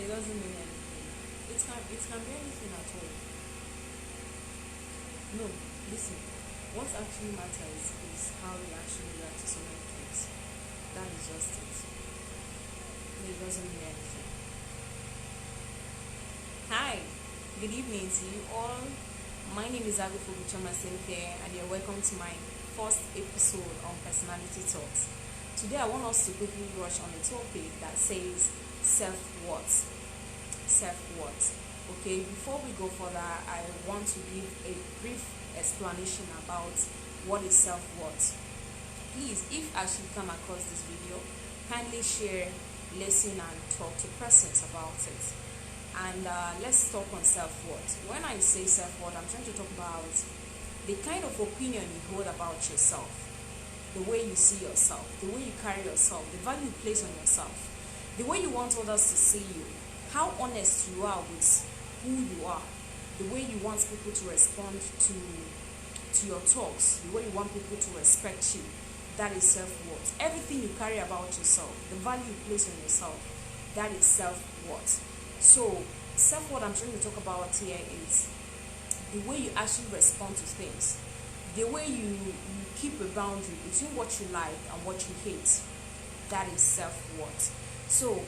It doesn't mean anything. It can be anything at all. No, listen. What actually matters is how you actually react to so many things. That is just it. It doesn't mean anything. Hi, good evening to you all. My name is Agufu Buchoma Cynthia, and you're welcome to my first episode on Personality Talks. Today, I want us to quickly rush on a topic that says self-worth. Self-worth. Okay, before we go further, I want to give a brief explanation about what is self-worth. Please, if as you come across this video, kindly share, listen, and talk to persons about it. And let's talk on self-worth. When I say self-worth, I'm trying to talk about the kind of opinion you hold about yourself, the way you see yourself, the way you carry yourself, the value you place on yourself, the way you want others to see you, how honest you are with who you are, the way you want people to respond to your talks, the way you want people to respect you. That is self-worth. Everything you carry about yourself, the value you place on yourself, that is self-worth. So self-worth I'm trying to talk about here is the way you actually respond to things, the way you keep a boundary between what you like and what you hate. That is self-worth. So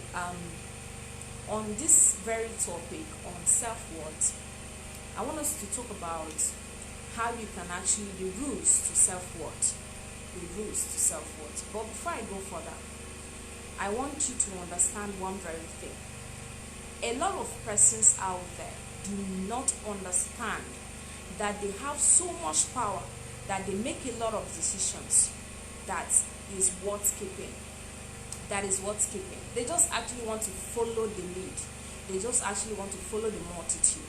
on this very topic on self-worth, I want us to talk about how you can actually, the rules to self-worth. The rules to self-worth. But before I go further, I want you to understand one very thing. A lot of persons out there do not understand that they have so much power that they make a lot of decisions that is worth keeping. That is worth keeping. They just actually want to follow the lead. They just actually want to follow the multitude.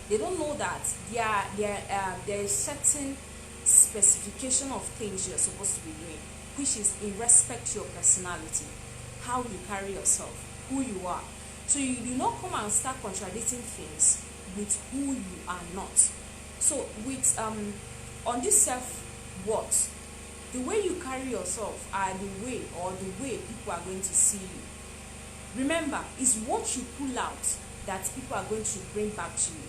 They don't know that there is certain specification of things you're supposed to be doing, which is in respect to your personality, how you carry yourself, who you are. So you do not come and start contradicting things with who you are not. So with on this self-worth, the way you carry yourself are the way people are going to see you. Remember, it's what you pull out that people are going to bring back to you.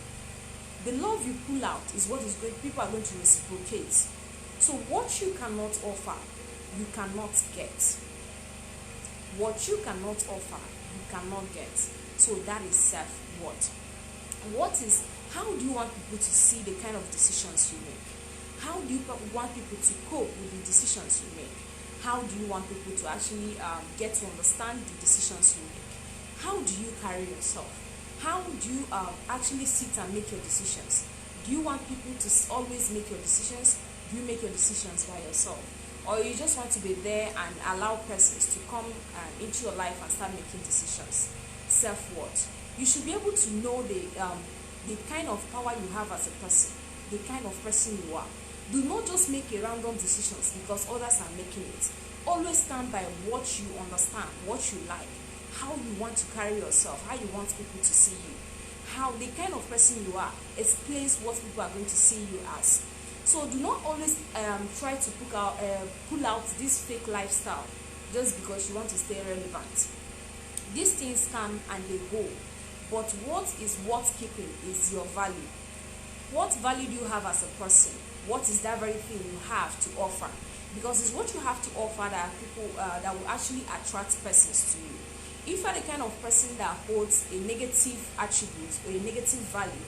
The love you pull out is what is going, people are going to reciprocate. So what you cannot offer, you cannot get. What you cannot offer, you cannot get. So that is self-worth. How do you want people to see the kind of decisions you make? How do you want people to cope with the decisions you make? How do you want people to actually get to understand the decisions you make? How do you carry yourself? How do you actually sit and make your decisions? Do you want people to always make your decisions? Do you make your decisions by yourself? Or you just want to be there and allow persons to come into your life and start making decisions? Self-worth. You should be able to know the kind of power you have as a person, the kind of person you are. Do not just make a random decisions because others are making it. Always stand by what you understand, what you like, how you want to carry yourself, how you want people to see you, how the kind of person you are explains what people are going to see you as. So do not always try to pull out this fake lifestyle just because you want to stay relevant. These things come and they go, but what is worth keeping is your value. What value do you have as a person? What is that very thing you have to offer? Because it's what you have to offer that people that will actually attract persons to you. If you are the kind of person that holds a negative attribute or a negative value,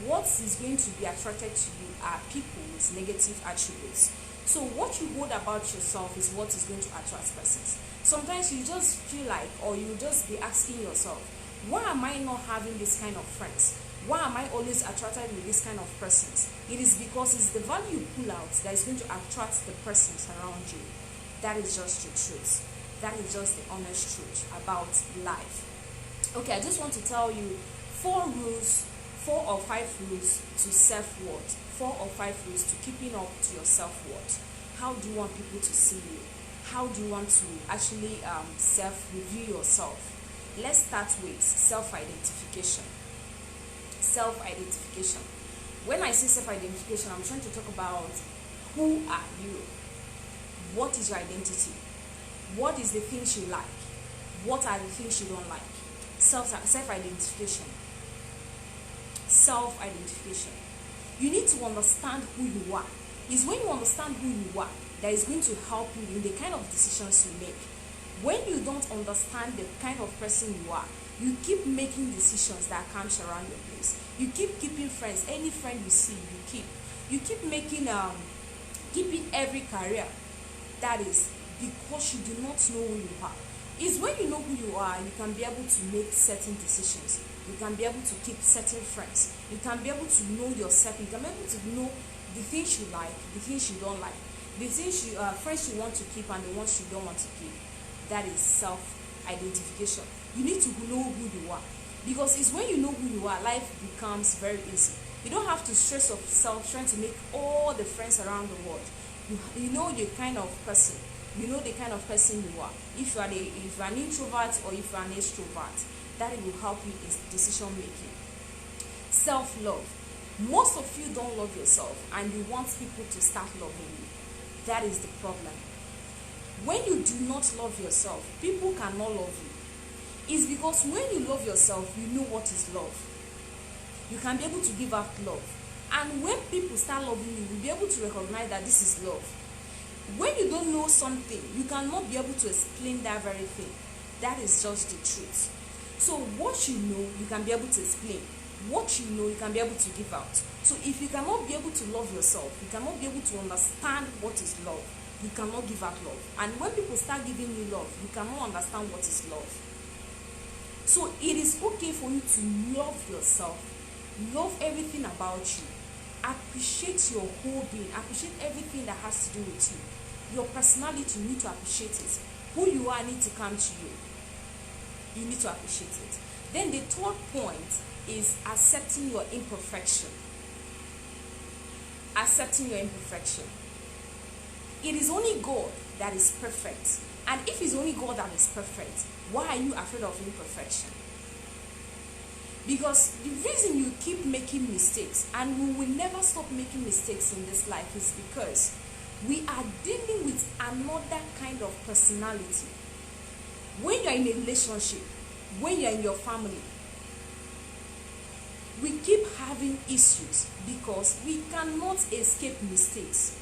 what is going to be attracted to you are people with negative attributes. So what you hold about yourself is what is going to attract persons. Sometimes you just feel like, or you just be asking yourself, why am I not having this kind of friends? Why am I always attracted with this kind of persons? It is because it's the value you pull out that is going to attract the persons around you. That is just the truth. That is just the honest truth about life. Okay, I just want to tell you 4 or 5 rules to self-worth, 4 or 5 rules to keeping up to your self-worth. How do you want people to see you? How do you want to actually self-review yourself? Let's start with self-identification. Self-identification. When I say self-identification, I'm trying to talk about who are you? What is your identity? What is the things you like? What are the things you don't like? self-identification. Self-identification. You need to understand who you are. It's when you understand who you are that is going to help you in the kind of decisions you make. When you don't understand the kind of person you are, you keep making decisions that comes around your place. You keep keeping friends. Any friend you see, you keep. You keep making keeping every career. That is because you do not know who you are. It's when you know who you are, you can be able to make certain decisions. You can be able to keep certain friends. You can be able to know yourself. You can be able to know the things you like, the things you don't like, the things you friends you want to keep and the ones you don't want to keep. That is self-identification. You need to know who you are, because it's when you know who you are, life becomes very easy. You don't have to stress yourself trying to make all the friends around the world. You know the kind of person. You know the kind of person you are. If you are an introvert or if you are an extrovert, that will help you in decision making. Self-love. Most of you don't love yourself and you want people to start loving you. That is the problem. When you do not love yourself, people cannot love you. It's because when you love yourself, you know what is love. You can be able to give out love. And when people start loving you, you'll be able to recognize that this is love. When you don't know something, you cannot be able to explain that very thing. That is just the truth. So what you know, you can be able to explain. What you know, you can be able to give out. So if you cannot be able to love yourself, you cannot be able to understand what is love, you cannot give out love. And when people start giving you love, you cannot understand what is love. So it is okay for you to love yourself, love everything about you, appreciate your whole being, appreciate everything that has to do with you. Your personality, you need to appreciate it. Who you are need to come to you. You need to appreciate it. Then the third point is accepting your imperfection. Accepting your imperfection. It is only God that is perfect. And if it's only God that is perfect, why are you afraid of imperfection? Because the reason you keep making mistakes, and we will never stop making mistakes in this life, is because we are dealing with another kind of personality. When you are in a relationship, when you are in your family, we keep having issues because we cannot escape mistakes.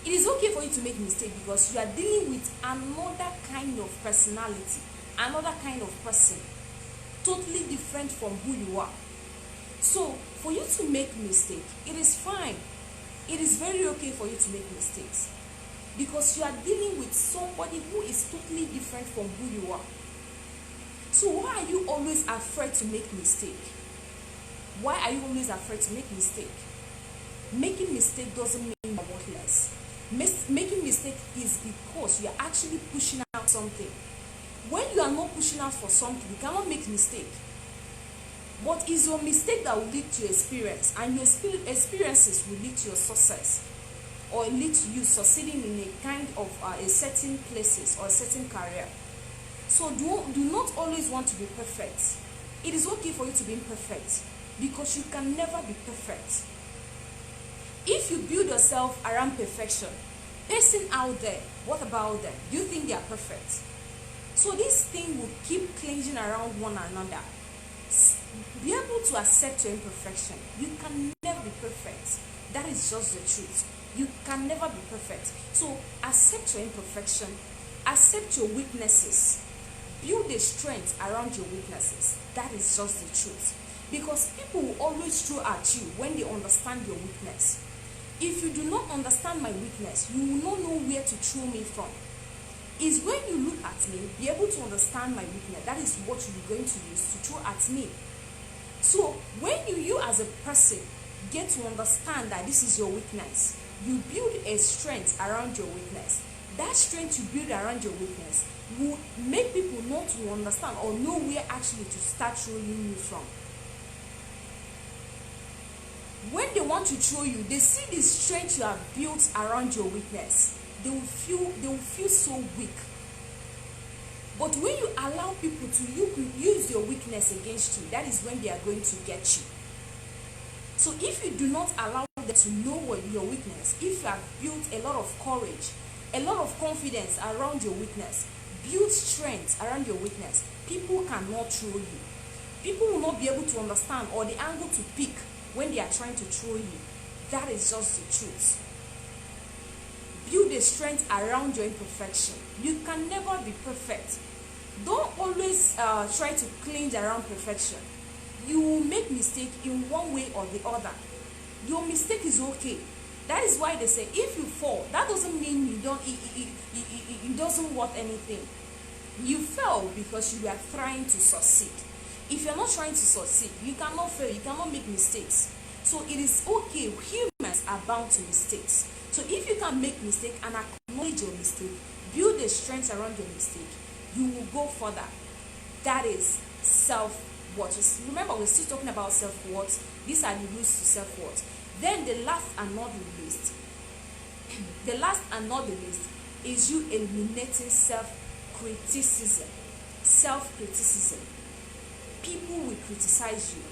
It is okay for you to make mistakes because you are dealing with another kind of personality, another kind of person, totally different from who you are. So for you to make mistakes, it is fine. It is very okay for you to make mistakes because you are dealing with somebody who is totally different from who you are. So why are you always afraid to make mistakes? Why are you always afraid to make mistake? Making mistake doesn't mean you're worthless. Making mistake is because you are actually pushing out something. When you are not pushing out for something, you cannot make mistake. But it's your mistake that will lead to experience, and your experiences will lead to your success, or lead to you succeeding in a kind of a certain places or a certain career. So do not always want to be perfect. It is okay for you to be imperfect, because you can never be perfect. If you build yourself around perfection, person out there, what about them? Do you think they are perfect? So this thing will keep clinging around one another. Be able to accept your imperfection. You can never be perfect. That is just the truth. You can never be perfect. So accept your imperfection. Accept your weaknesses. Build a strength around your weaknesses. That is just the truth. Because people will always throw at you when they understand your weakness. If you do not understand my weakness, you will not know where to throw me from. It's when you look at me, be able to understand my weakness. That is what you're going to use to throw at me. So when you as a person get to understand that this is your weakness, you build a strength around your weakness. That strength you build around your weakness will make people not to understand or know where actually to start throwing you from. When they want to throw you, they see the strength you have built around your weakness. They will feel so weak. But when you allow people to use your weakness against you, that is when they are going to get you. So if you do not allow them to know what your weakness, if you have built a lot of courage, a lot of confidence around your weakness, build strength around your weakness, people cannot throw you. People will not be able to understand or the angle to pick when they are trying to throw you. That is just the truth. Build a strength around your imperfection. You can never be perfect. Don't always try to cling around perfection. You will make mistake in one way or the other. Your mistake is okay. That is why they say if you fall, that doesn't mean you don't it doesn't worth anything. You fell because you are trying to succeed. If you're not trying to succeed, you cannot fail, you cannot make mistakes. So it is okay. Humans are bound to mistakes. So if you can make mistake and acknowledge your mistake, build a strength around your mistake, you will go further. That is self-worth. Remember, we're still talking about self-worth. These are the roots to self-worth. Then the last and not the least, the last and not the least is you eliminating self-criticism. Self-criticism. People will criticize you.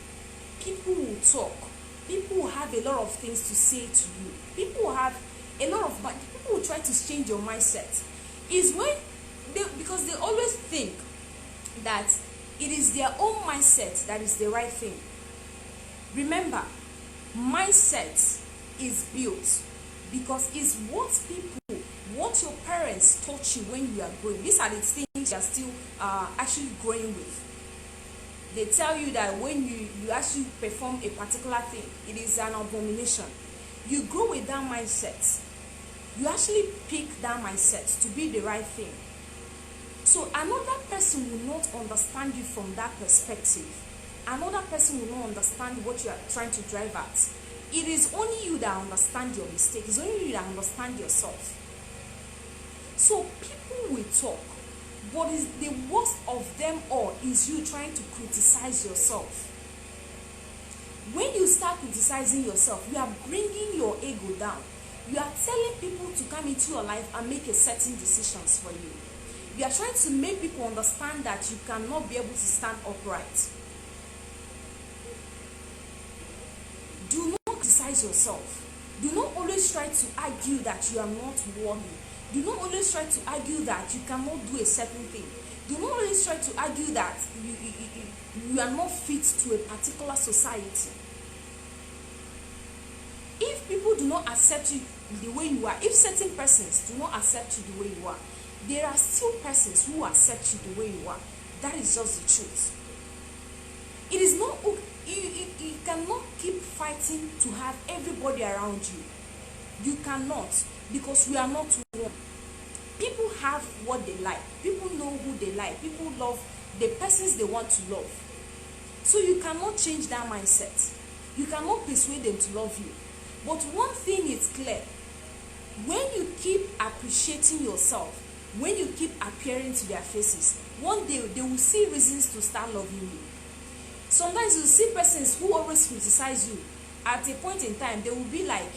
People will talk. People will have a lot of things to say to you. People will have a lot of, people will try to change your mindset. Is when because they always think that it is their own mindset that is the right thing. Remember, mindset is built because it's what your parents taught you when you are growing. These are the things you are still actually growing with. They tell you that when you actually perform a particular thing, it is an abomination. You grow with that mindset. You actually pick that mindset to be the right thing. So another person will not understand you from that perspective. Another person will not understand what you are trying to drive at. It is only you that understand your mistake. It's only you that understand yourself. So people will talk. What is the worst of them all is you trying to criticize yourself. When you start criticizing yourself, you are bringing your ego down. You are telling people to come into your life and make a certain decisions for you. You are trying to make people understand that you cannot be able to stand upright. Do not criticize yourself. Do not always try to argue that you are not worthy. Do not always try to argue that you cannot do a certain thing. Do not always try to argue that you are not fit to a particular society. If people do not accept you the way you are, if certain persons do not accept you the way you are, there are still persons who accept you the way you are. That is just the truth. It is not, you cannot keep fighting to have everybody around you. You cannot, because we are not one. People have what they like. People know who they like. People love the persons they want to love. So you cannot change that mindset. You cannot persuade them to love you. But one thing is clear. When you keep appreciating yourself, when you keep appearing to their faces, one day they will see reasons to start loving you. Sometimes you see persons who always criticize you. At a point in time, they will be like,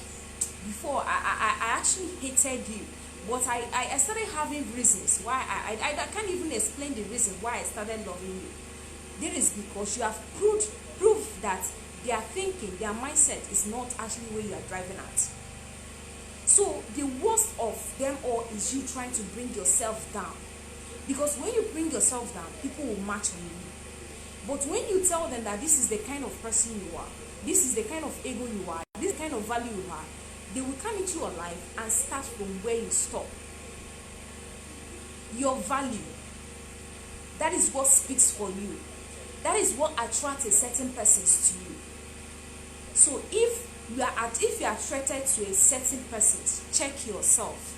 before I actually hated you, but I started having reasons why I can't even explain the reason why I started loving you. This is because you have proved that their thinking, their mindset is not actually where you are driving at. So the worst of them all is you trying to bring yourself down. Because when you bring yourself down, people will match on you. But when you tell them that this is the kind of person you are, this is the kind of ego you are, this kind of value you are, they will come into your life and start from where you stop. Your value, that is what speaks for you. That is what attracts a certain person to you. So if you are attracted to a certain person, check yourself.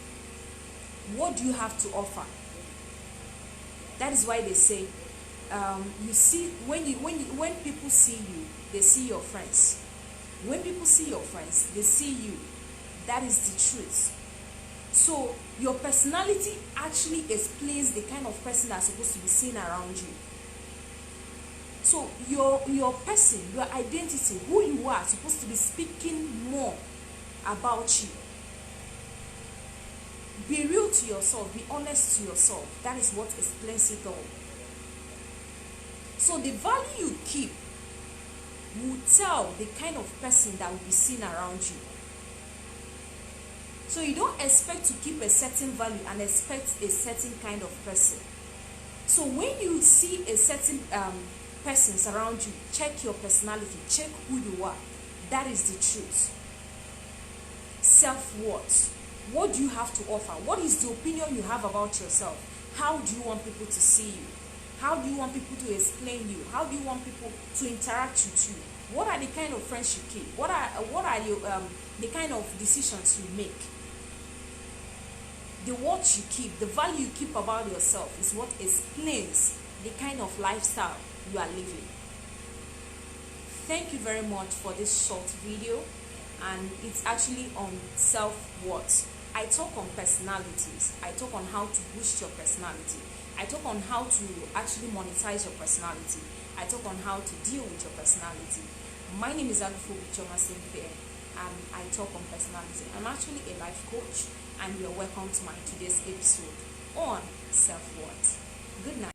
What do you have to offer? That is why they say, you see, when people see you, they see your friends. When people see your friends, they see you. That is the truth. So your personality actually explains the kind of person that's supposed to be seen around you. So your person, your identity, who you are, supposed to be speaking more about you. Be real to yourself, be honest to yourself. That is what explains it all. So the value you keep will tell the kind of person that will be seen around you. So you don't expect to keep a certain value and expect a certain kind of person. So when you see a certain persons around you, check your personality, check who you are. That is the truth. Self-worth. What do you have to offer? What is the opinion you have about yourself? How do you want people to see you? How do you want people to explain you? How do you want people to interact with you? What are the kind of friends you keep? What are your, the kind of decisions you make? The what you keep, the value you keep about yourself is what explains the kind of lifestyle you are living. Thank you very much for this short video, and it's actually on self-worth. I talk on personalities. I talk on how to boost your personality. I talk on how to actually monetize your personality. I talk on how to deal with your personality. My name is Agufobi Chioma Simpe, and I talk on personality. I'm actually a life coach, and you're welcome to my today's episode on self-worth. Good night.